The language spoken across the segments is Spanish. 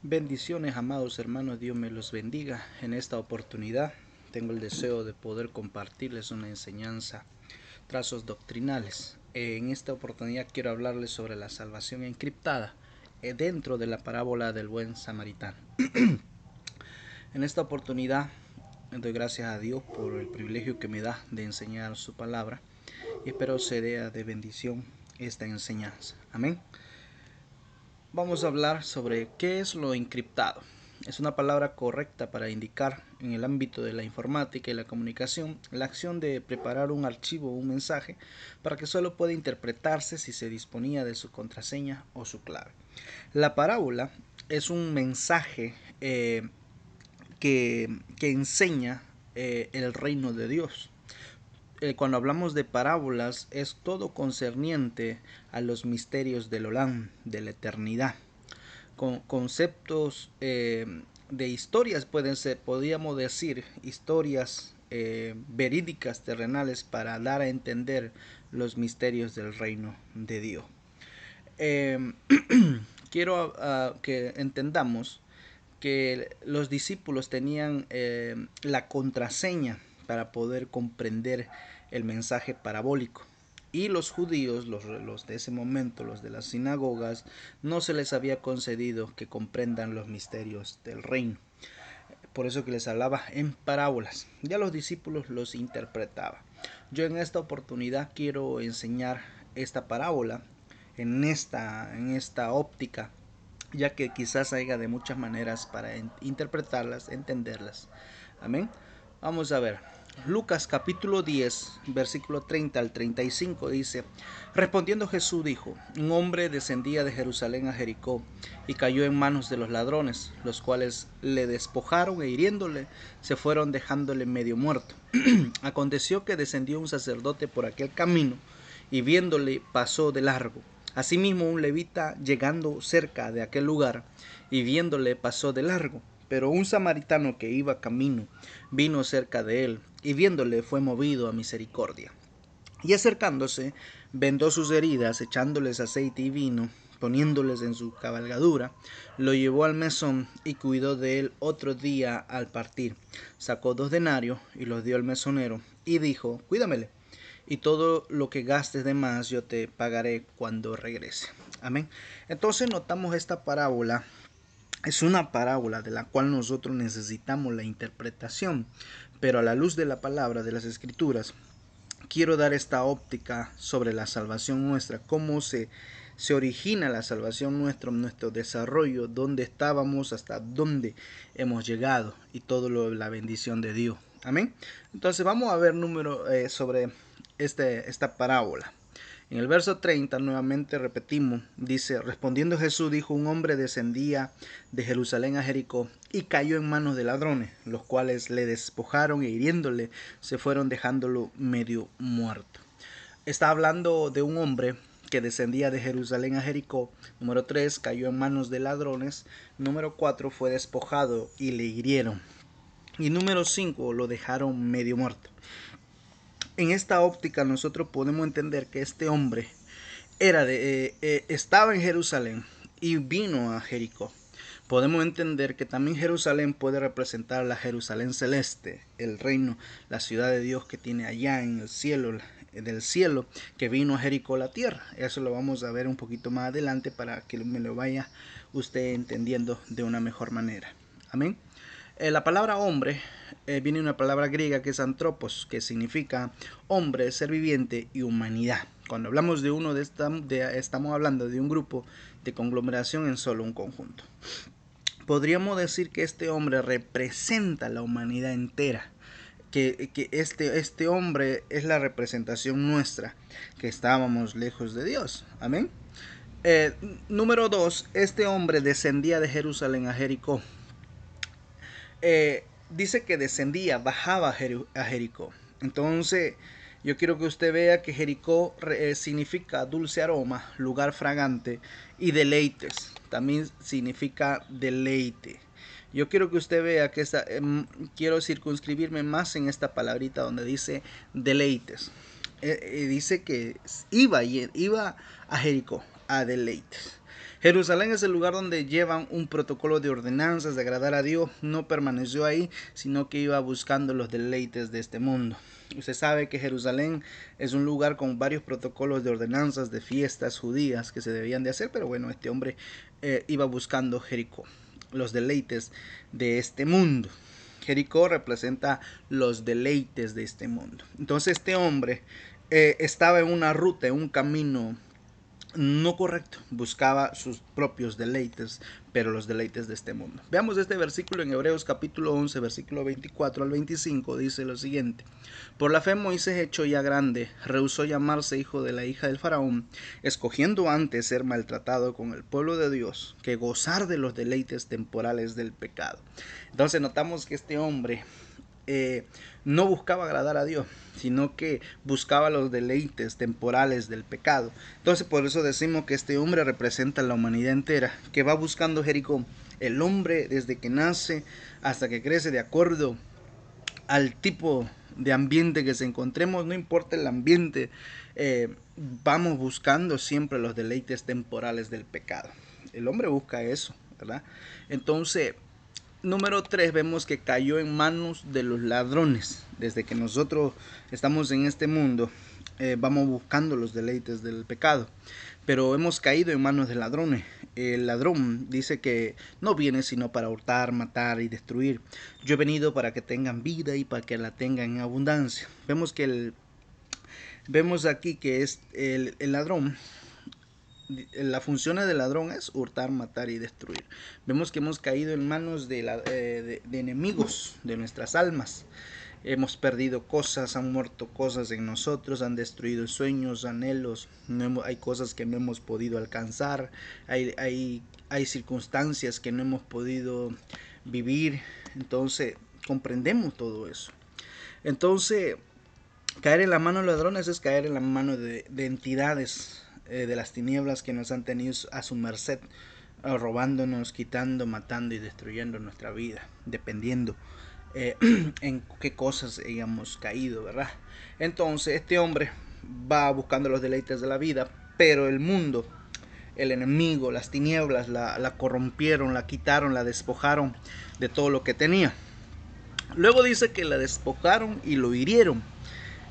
Bendiciones, amados hermanos, Dios me los bendiga. En esta oportunidad tengo el deseo de poder compartirles una enseñanza, trazos doctrinales. En esta oportunidad quiero hablarles sobre la salvación encriptada dentro de la parábola del buen samaritano. En esta oportunidad doy gracias a Dios por el privilegio que me da de enseñar su palabra y espero sea de bendición esta enseñanza. Amén. Vamos a hablar sobre qué es lo encriptado. Es una palabra correcta para indicar en el ámbito de la informática y la comunicación la acción de preparar un archivo o un mensaje para que solo pueda interpretarse si se disponía de su contraseña o su clave. La parábola es un mensaje que enseña el reino de Dios. Cuando hablamos de parábolas es todo concerniente a los misterios del Olam, de la eternidad. Con conceptos de historias pueden ser, podríamos decir, historias verídicas terrenales para dar a entender los misterios del reino de Dios. Quiero que entendamos que los discípulos tenían la contraseña para poder comprender el mensaje parabólico. Y los judíos, los de ese momento, los de las sinagogas, no se les había concedido que comprendan los misterios del reino. Por eso que les hablaba en parábolas. Ya los discípulos los interpretaban. Yo en esta oportunidad quiero enseñar esta parábola en esta óptica, ya que quizás haya de muchas maneras para interpretarlas, entenderlas. Amén. Vamos a ver. Lucas capítulo 10, versículo 30 al 35 dice: Respondiendo Jesús dijo: Un hombre descendía de Jerusalén a Jericó y cayó en manos de los ladrones, los cuales le despojaron e hiriéndole se fueron dejándole medio muerto. Aconteció que descendió un sacerdote por aquel camino y viéndole pasó de largo. Asimismo un levita llegando cerca de aquel lugar y viéndole pasó de largo. Pero un samaritano que iba camino vino cerca de él y viéndole fue movido a misericordia. Y acercándose, vendó sus heridas, echándoles aceite y vino, poniéndoles en su cabalgadura, lo llevó al mesón y cuidó de él otro día al partir. Sacó 2 denarios y los dio al mesonero y dijo: Cuídamele, y todo lo que gastes de más yo te pagaré cuando regrese. Amén. Entonces notamos esta parábola. Es una parábola de la cual nosotros necesitamos la interpretación, pero a la luz de la palabra de las Escrituras, quiero dar esta óptica sobre la salvación nuestra, cómo se origina la salvación nuestra, nuestro desarrollo, dónde estábamos, hasta dónde hemos llegado y todo la bendición de Dios. Amén. Entonces vamos a ver sobre esta parábola. En el verso 30 nuevamente repetimos, dice: Respondiendo Jesús dijo: Un hombre descendía de Jerusalén a Jericó y cayó en manos de ladrones, los cuales le despojaron e hiriéndole se fueron dejándolo medio muerto. Está hablando de un hombre que descendía de Jerusalén a Jericó. Número 3, cayó en manos de ladrones. Número 4, fue despojado y le hirieron. Y número 5, lo dejaron medio muerto. En esta óptica nosotros podemos entender que este hombre estaba en Jerusalén y vino a Jericó. Podemos entender que también Jerusalén puede representar la Jerusalén celeste, el reino, la ciudad de Dios que tiene allá en el cielo, del cielo, que vino a Jericó la tierra. Eso lo vamos a ver un poquito más adelante para que me lo vaya usted entendiendo de una mejor manera. Amén. La palabra hombre viene de una palabra griega que es antropos, que significa hombre, ser viviente y humanidad. Cuando hablamos de uno estamos hablando de un grupo de conglomeración en solo un conjunto. Podríamos decir que este hombre representa la humanidad entera, que este hombre es la representación nuestra, que estábamos lejos de Dios. Amén. Número 2, este hombre descendía de Jerusalén a Jericó. Dice que descendía, bajaba a Jericó. Entonces, yo quiero que usted vea que Jericó significa dulce aroma, lugar fragante, y deleites. También significa deleite. Yo quiero que usted vea que quiero circunscribirme más en esta palabrita donde dice deleites. Dice que iba a Jericó a deleites. Jerusalén es el lugar donde llevan un protocolo de ordenanzas de agradar a Dios. No permaneció ahí, sino que iba buscando los deleites de este mundo. Usted sabe que Jerusalén es un lugar con varios protocolos de ordenanzas de fiestas judías que se debían de hacer, pero bueno, este hombre iba buscando Jericó, los deleites de este mundo. Jericó representa los deleites de este mundo. Entonces este hombre estaba en una ruta, en un camino no correcto, buscaba sus propios deleites, pero los deleites de este mundo. Veamos este versículo en Hebreos capítulo 11, versículo 24 al 25, dice lo siguiente: por la fe Moisés, hecho ya grande, rehusó llamarse hijo de la hija del faraón, escogiendo antes ser maltratado con el pueblo de Dios que gozar de los deleites temporales del pecado. Entonces notamos que este hombre no buscaba agradar a Dios, sino que buscaba los deleites temporales del pecado. Entonces por eso decimos que este hombre representa a la humanidad entera, que va buscando Jericó. El hombre desde que nace hasta que crece, de acuerdo al tipo de ambiente que se encontremos, no importa el ambiente, vamos buscando siempre los deleites temporales del pecado. El hombre busca eso, ¿verdad? Entonces, número 3, vemos que cayó en manos de los ladrones. Desde que nosotros estamos en este mundo, vamos buscando los deleites del pecado, pero hemos caído en manos de ladrones. El ladrón dice que no viene sino para hurtar, matar y destruir. Yo he venido para que tengan vida y para que la tengan en abundancia. Vemos aquí que es el ladrón. La función del ladrón es hurtar, matar y destruir. Vemos que hemos caído en manos de enemigos de nuestras almas. Hemos perdido cosas, han muerto cosas en nosotros, han destruido sueños, anhelos. Hay cosas que no hemos podido alcanzar, hay circunstancias que no hemos podido vivir. Entonces comprendemos todo eso. Entonces caer en la mano de ladrones es caer en la mano de entidades de las tinieblas que nos han tenido a su merced, robándonos, quitando, matando y destruyendo nuestra vida, dependiendo en qué cosas hayamos caído, ¿verdad? Entonces este hombre va buscando los deleites de la vida, pero el mundo, el enemigo, las tinieblas la corrompieron, la quitaron, la despojaron de todo lo que tenía. Luego dice que la despojaron y lo hirieron.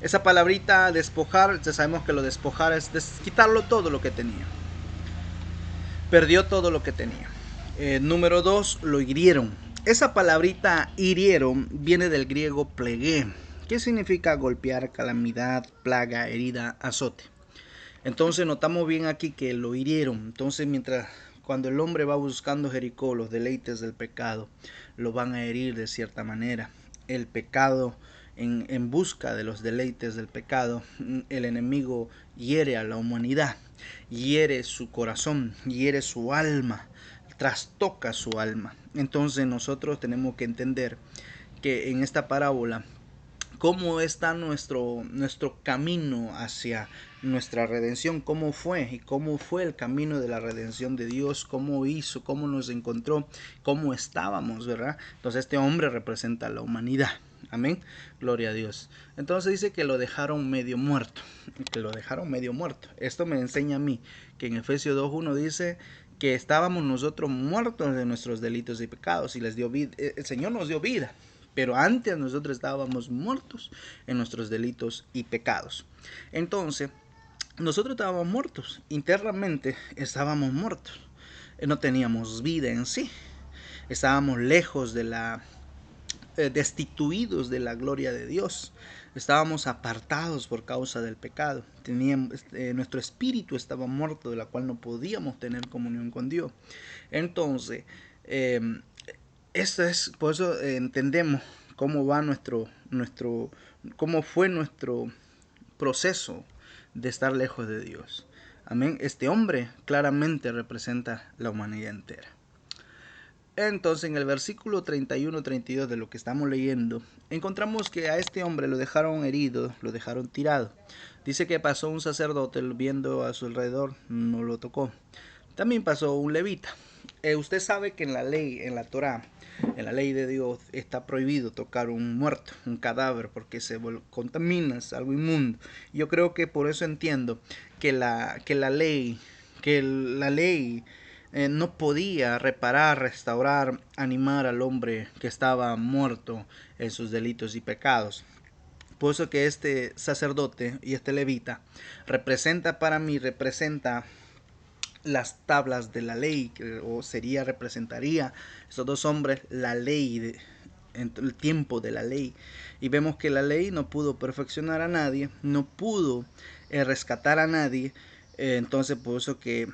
Esa palabrita despojar, ya sabemos que lo despojar es quitarlo todo lo que tenía. Perdió todo lo que tenía. Número 2, lo hirieron. Esa palabrita hirieron viene del griego plegué, que significa golpear, calamidad, plaga, herida, azote. Entonces notamos bien aquí que lo hirieron. Entonces cuando el hombre va buscando Jericó, los deleites del pecado, lo van a herir de cierta manera. El pecado, en busca de los deleites del pecado, el enemigo hiere a la humanidad, hiere su corazón, hiere su alma, trastoca su alma. Entonces nosotros tenemos que entender que en esta parábola cómo está nuestro camino hacia nuestra redención, cómo fue el camino de la redención de Dios, cómo hizo, cómo nos encontró, cómo estábamos, ¿verdad? Entonces este hombre representa a la humanidad. Amén, gloria a Dios. Entonces dice que lo dejaron medio muerto, Esto me enseña a mí que en Efesios 2:1 dice que estábamos nosotros muertos de nuestros delitos y pecados y les dio vida. El Señor nos dio vida, pero antes nosotros estábamos muertos en nuestros delitos y pecados. Entonces, nosotros estábamos muertos, internamente estábamos muertos. No teníamos vida en sí. Estábamos lejos de destituidos de la gloria de Dios. Estábamos apartados por causa del pecado. Nuestro espíritu estaba muerto, de la cual no podíamos tener comunión con Dios. Entonces, por eso entendemos cómo va cómo fue nuestro proceso de estar lejos de Dios. Amén. Este hombre claramente representa la humanidad entera. Entonces en el versículo 31-32 de lo que estamos leyendo, encontramos que a este hombre lo dejaron herido, lo dejaron tirado. Dice que pasó un sacerdote viendo a su alrededor, no lo tocó. También pasó un levita. Usted sabe que en la ley, en la Torá, en la ley de Dios, está prohibido tocar un muerto, un cadáver, porque se contamina, es algo inmundo. Yo creo que por eso entiendo que la ley no podía reparar, restaurar, animar al hombre que estaba muerto en sus delitos y pecados. Por eso que este sacerdote y este levita representa las tablas de la ley, representaría estos dos hombres la ley en el tiempo de la ley. Y vemos que la ley no pudo perfeccionar a nadie, no pudo rescatar a nadie. Entonces por eso que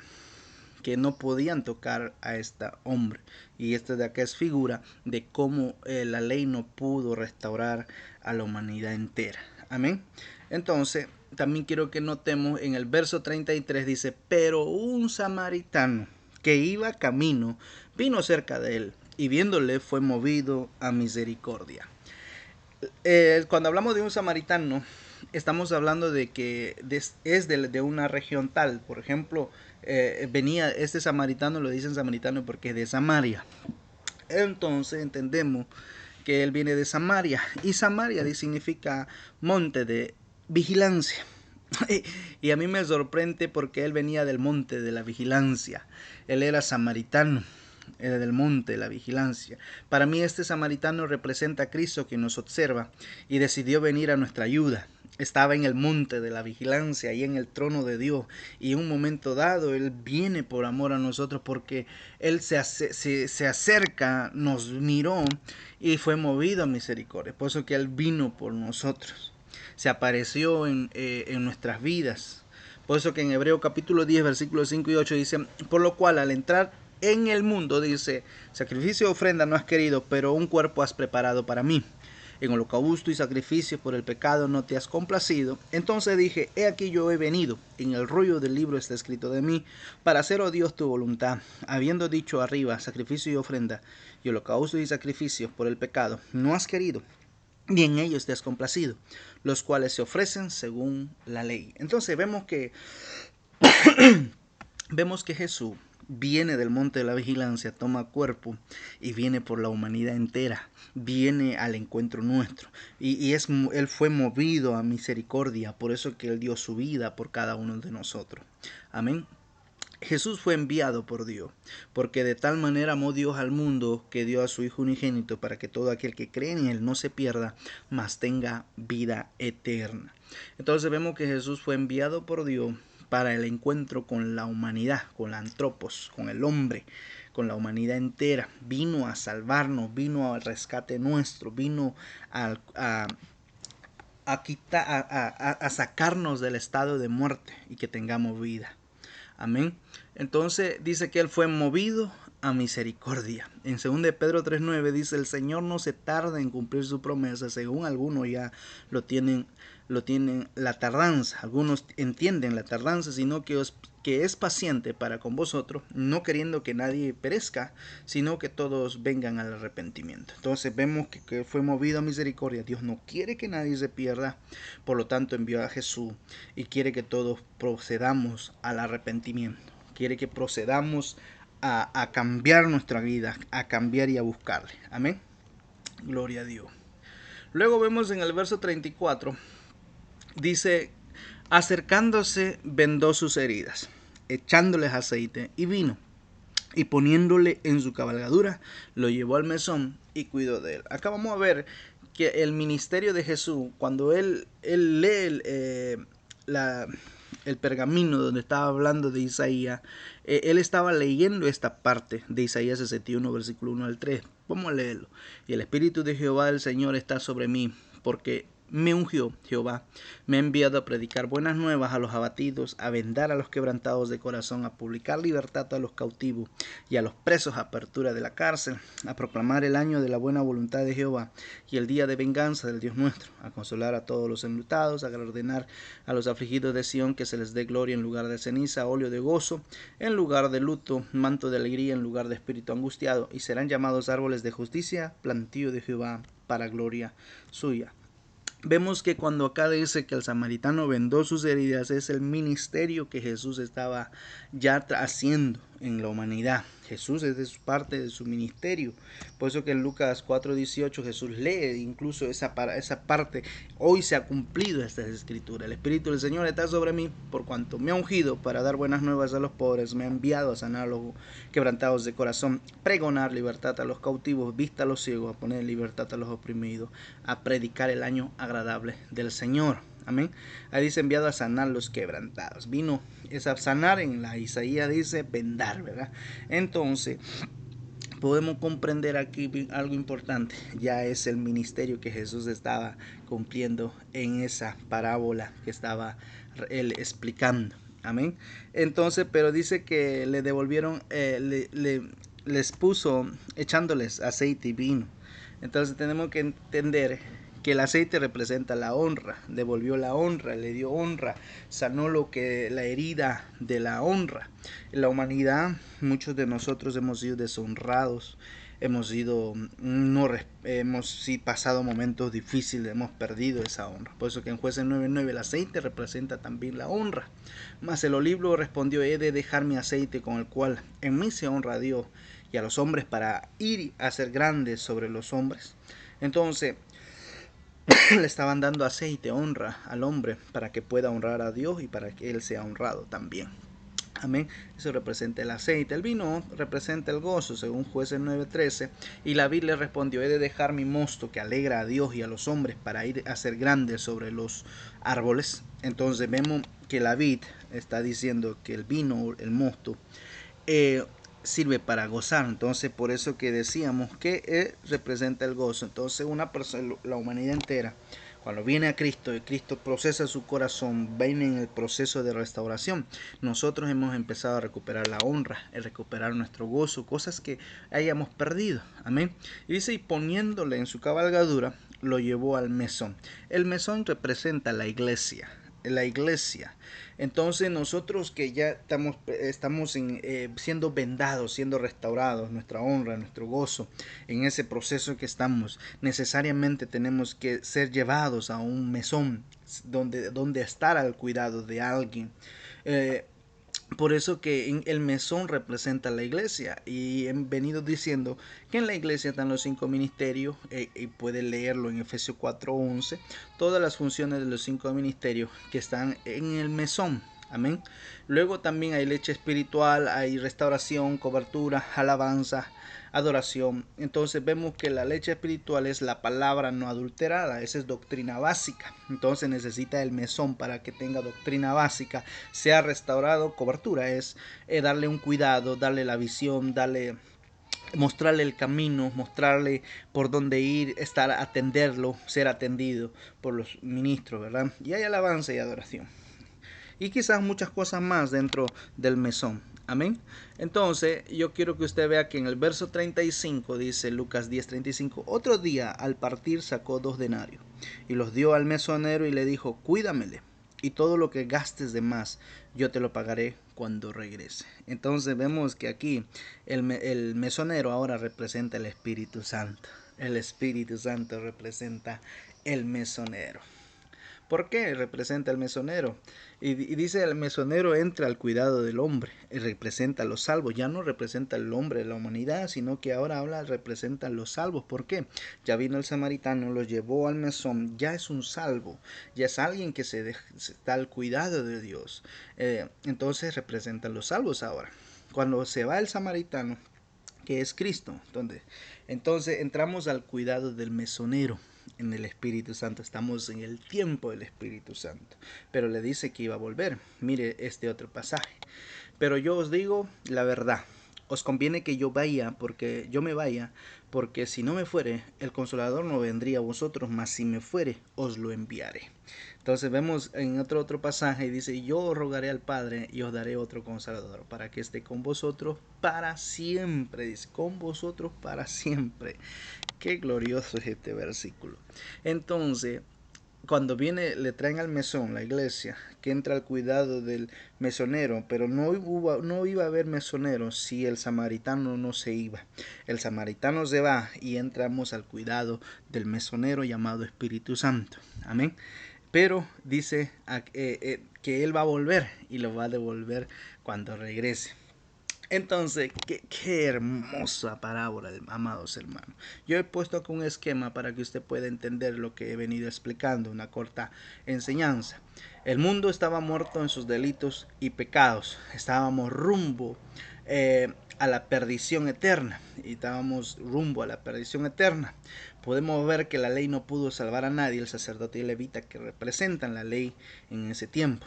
no podían tocar a este hombre. Y esta de acá es figura de cómo la ley no pudo restaurar a la humanidad entera. Amén. Entonces, también quiero que notemos en el verso 33 dice, pero un samaritano que iba camino vino cerca de él y viéndole fue movido a misericordia. Cuando hablamos de un samaritano, estamos hablando de que es de una región tal. Por ejemplo, venía este samaritano, lo dicen samaritano porque es de Samaria. Entonces entendemos que él viene de Samaria. Y Samaria significa monte de vigilancia. Y a mí me sorprende porque él venía del monte de la vigilancia. Él era samaritano, era del monte de la vigilancia. Para mí este samaritano representa a Cristo que nos observa y decidió venir a nuestra ayuda. Estaba en el monte de la vigilancia, ahí en el trono de Dios, y en un momento dado Él viene por amor a nosotros porque Él se acerca, nos miró y fue movido a misericordia. Por eso que Él vino por nosotros, se apareció en nuestras vidas. Por eso que en Hebreo capítulo 10 versículos 5 y 8 dice, por lo cual al entrar en el mundo, dice, sacrificio y ofrenda no has querido, pero un cuerpo has preparado para mí. En holocausto y sacrificio por el pecado no te has complacido. Entonces dije, he aquí yo he venido, en el rollo del libro está escrito de mí, para hacer, oh Dios, tu voluntad. Habiendo dicho arriba, sacrificio y ofrenda, y holocausto y sacrificio por el pecado, no has querido, ni en ellos te has complacido, los cuales se ofrecen según la ley. Entonces vemos que Jesús viene del monte de la vigilancia, toma cuerpo y viene por la humanidad entera, viene al encuentro nuestro él fue movido a misericordia, por eso que él dio su vida por cada uno de nosotros. Amén. Jesús fue enviado por Dios, porque de tal manera amó Dios al mundo que dio a su Hijo unigénito para que todo aquel que cree en Él no se pierda, mas tenga vida eterna. Entonces vemos que Jesús fue enviado por Dios para el encuentro con la humanidad, con la antropos, con el hombre, con la humanidad entera. Vino a salvarnos, vino al rescate nuestro, vino a sacarnos del estado de muerte y que tengamos vida. Amén. Entonces dice que él fue movido a misericordia. En 2 de Pedro 3:9 dice, el Señor no se tarda en cumplir su promesa, según algunos ya lo tienen la tardanza. Algunos entienden la tardanza, sino que es paciente para con vosotros, no queriendo que nadie perezca, sino que todos vengan al arrepentimiento. Entonces vemos que fue movido a misericordia. Dios no quiere que nadie se pierda, por lo tanto envió a Jesús y quiere que todos procedamos al arrepentimiento. Quiere que procedamos a cambiar nuestra vida, a cambiar y a buscarle. Amén. Gloria a Dios. Luego vemos en el verso 34, dice, acercándose vendó sus heridas, echándoles aceite y vino, y poniéndole en su cabalgadura, lo llevó al mesón y cuidó de él. Acá vamos a ver que el ministerio de Jesús, cuando él lee el pergamino donde estaba hablando de Isaías, él estaba leyendo esta parte de Isaías 61, versículo 1 al 3. Vamos a leerlo. Y el Espíritu de Jehová el Señor está sobre mí, porque me ungió Jehová, me ha enviado a predicar buenas nuevas a los abatidos, a vendar a los quebrantados de corazón, a publicar libertad a los cautivos y a los presos apertura de la cárcel, a proclamar el año de la buena voluntad de Jehová y el día de venganza del Dios nuestro, a consolar a todos los enlutados, a ordenar a los afligidos de Sión que se les dé gloria en lugar de ceniza, óleo de gozo en lugar de luto, manto de alegría en lugar de espíritu angustiado, y serán llamados árboles de justicia, plantío de Jehová para gloria suya. Vemos que cuando acá dice que el samaritano vendó sus heridas, es el ministerio que Jesús estaba ya haciendo. en la humanidad. Jesús es de su parte de su ministerio. Por eso que en Lucas 4:18 Jesús lee incluso esa parte. Hoy se ha cumplido esta escritura. El Espíritu del Señor está sobre mí por cuanto me ha ungido para dar buenas nuevas a los pobres. Me ha enviado a sanar a los quebrantados de corazón, pregonar libertad a los cautivos, vista a los ciegos, a poner libertad a los oprimidos, a predicar el año agradable del Señor. Amén. Ahí dice enviado a sanar los quebrantados. Vino es a sanar, en la Isaías dice vendar, ¿verdad? Entonces podemos comprender aquí algo importante. Ya es el ministerio que Jesús estaba cumpliendo en esa parábola que estaba él explicando. Amén. Entonces, pero dice que le devolvieron, les puso echándoles aceite y vino. Entonces tenemos que entender que el aceite representa la honra, devolvió la honra, le dio honra, sanó la herida de la honra. En la humanidad, muchos de nosotros hemos sido deshonrados, hemos pasado momentos difíciles, hemos perdido esa honra. Por eso que en Jueces 9:9 el aceite representa también la honra. Mas el olivo respondió: he de dejar mi aceite con el cual en mí se honra a Dios y a los hombres para ir a ser grandes sobre los hombres. Entonces le estaban dando aceite, honra al hombre para que pueda honrar a Dios y para que él sea honrado también. Amén. Eso representa el aceite. El vino representa el gozo, según Jueces 9:13. Y la vid le respondió: he de dejar mi mosto que alegra a Dios y a los hombres para ir a ser grandes sobre los árboles. Entonces vemos que la vid está diciendo que el vino, el mosto, sirve para gozar. Entonces por eso que decíamos que representa el gozo. Entonces una persona, la humanidad entera, cuando viene a Cristo y Cristo procesa su corazón, viene en el proceso de restauración. Nosotros hemos empezado a recuperar la honra, a recuperar nuestro gozo, cosas que hayamos perdido. Amén. Y dice, y poniéndole en su cabalgadura, lo llevó al mesón. El mesón representa la iglesia. La iglesia. Entonces nosotros que ya estamos siendo vendados, siendo restaurados, nuestra honra, nuestro gozo, en ese proceso que estamos, necesariamente tenemos que ser llevados a un mesón donde estar al cuidado de alguien. Por eso que el mesón representa la iglesia, y he venido diciendo que en la iglesia están los 5 ministerios, y puede leerlo en Efesios 4:11, todas las funciones de los 5 ministerios que están en el mesón. Amén. Luego también hay leche espiritual, hay restauración, cobertura, alabanza, adoración. Entonces vemos que la leche espiritual es la palabra no adulterada, esa es doctrina básica. Entonces necesita el mesón para que tenga doctrina básica, sea restaurado. Cobertura es darle un cuidado, darle la visión, mostrarle el camino, mostrarle por dónde ir, atenderlo, ser atendido por los ministros, ¿verdad? Y hay alabanza y adoración. Y quizás muchas cosas más dentro del mesón. Amén. Entonces yo quiero que usted vea que en el verso 35 dice Lucas 10:35, otro día al partir sacó 2 denarios y los dio al mesonero y le dijo: cuídamele, y todo lo que gastes de más yo te lo pagaré cuando regrese. Entonces vemos que aquí el mesonero ahora representa el Espíritu Santo. El Espíritu Santo representa el mesonero. ¿Por qué representa el mesonero? Y dice el mesonero entra al cuidado del hombre, y representa a los salvos. Ya no representa al hombre de la humanidad, sino que ahora representa a los salvos. ¿Por qué? Ya vino el samaritano, los llevó al mesón, ya es un salvo, ya es alguien que está al cuidado de Dios. Entonces representa a los salvos ahora. Cuando se va el samaritano, que es Cristo, entonces entramos al cuidado del mesonero. En el Espíritu Santo, estamos en el tiempo del Espíritu Santo, pero le dice que iba a volver. Mire este otro pasaje: pero yo os digo la verdad, os conviene que yo me vaya, porque si no me fuere, el Consolador no vendría a vosotros, mas si me fuere, os lo enviaré. Entonces vemos en otro pasaje, y dice: yo rogaré al Padre y os daré otro Consolador, para que esté con vosotros para siempre. Dice, con vosotros para siempre. Qué glorioso es este versículo. Entonces, cuando le traen al mesón, la iglesia, que entra al cuidado del mesonero, pero no iba a haber mesonero si el samaritano no se iba. El samaritano se va y entramos al cuidado del mesonero llamado Espíritu Santo. Amén. Pero dice que él va a volver y lo va a devolver cuando regrese. Entonces, qué hermosa parábola, amados hermanos. Yo he puesto acá un esquema para que usted pueda entender lo que he venido explicando, una corta enseñanza. El mundo estaba muerto en sus delitos y pecados. Estábamos rumbo a la perdición eterna. Y estábamos rumbo a la perdición eterna. Podemos ver que la ley no pudo salvar a nadie, el sacerdote y el levita que representan la ley en ese tiempo.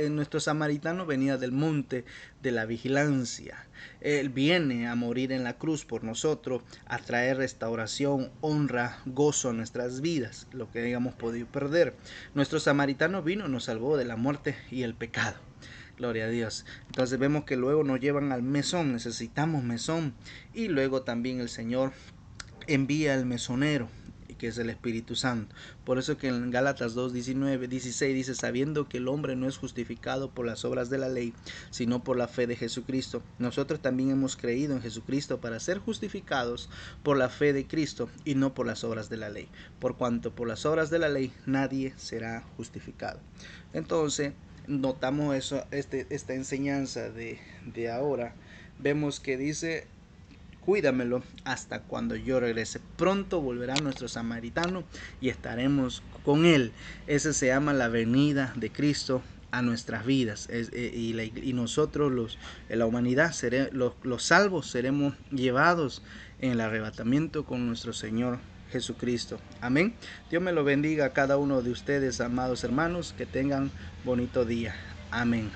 Nuestro samaritano venía del monte de la vigilancia. Él viene a morir en la cruz por nosotros, a traer restauración, honra, gozo a nuestras vidas, lo que hayamos podido perder. Nuestro samaritano vino, nos salvó de la muerte y el pecado. Gloria a Dios. Entonces vemos que luego nos llevan al mesón, necesitamos mesón. Y luego también el Señor envía el mesonero, que es el Espíritu Santo. Por eso que en Gálatas 2:16 dice, sabiendo que el hombre no es justificado por las obras de la ley, sino por la fe de Jesucristo. Nosotros también hemos creído en Jesucristo para ser justificados por la fe de Cristo y no por las obras de la ley. Por cuanto por las obras de la ley nadie será justificado. Entonces, notamos eso, esta enseñanza de ahora. Vemos que dice, cuídamelo hasta cuando yo regrese. Pronto volverá nuestro samaritano y estaremos con él. Ese se llama la venida de Cristo a nuestras vidas. Y nosotros, la humanidad, los salvos, seremos llevados en el arrebatamiento con nuestro Señor Jesucristo. Amén. Dios me lo bendiga a cada uno de ustedes, amados hermanos. Que tengan bonito día. Amén.